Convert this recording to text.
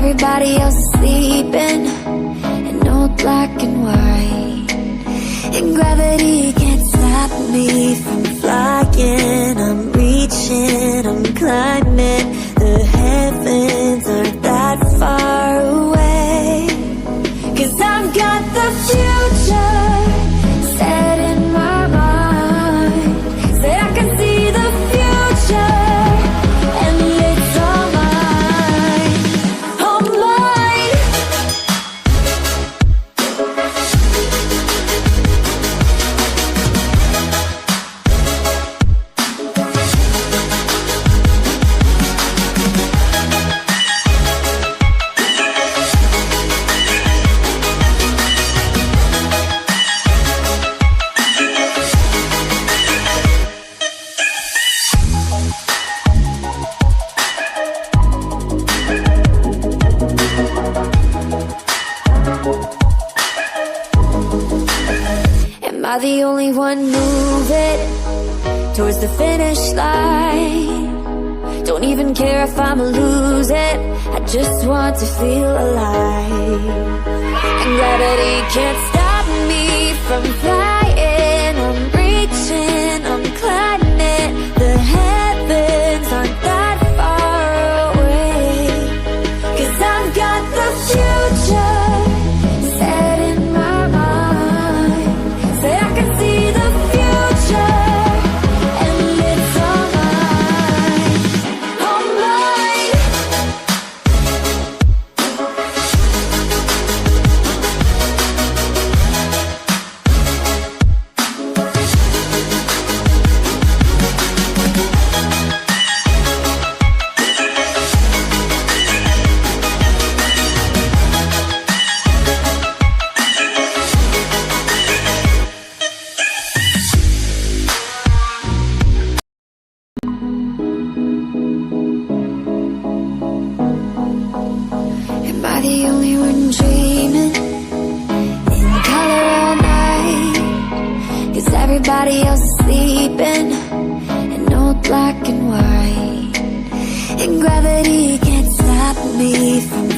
everybody else is sleeping in old black and white. And gravity can't stop me from flying. I'm reaching, I'm climbing. The heavens aren't that far away. 'Cause I've got the future set in my mind. Said I can see the future, and it's all mine, all mine. Am I the only one moving towards the finish line? Don't even care if I'ma lose it, I just want to feel alive. And gravity can't stop me from flying. I'm reaching, I'm climbing. The heavens aren't that far away. 'Cause I've got the future set in my mind. Say I can see the future, and it's all mine, all mine. Am I the only one dreaming in color all night? 'Cause everybody else is sleeping in old black and white. And gravity can't stop me from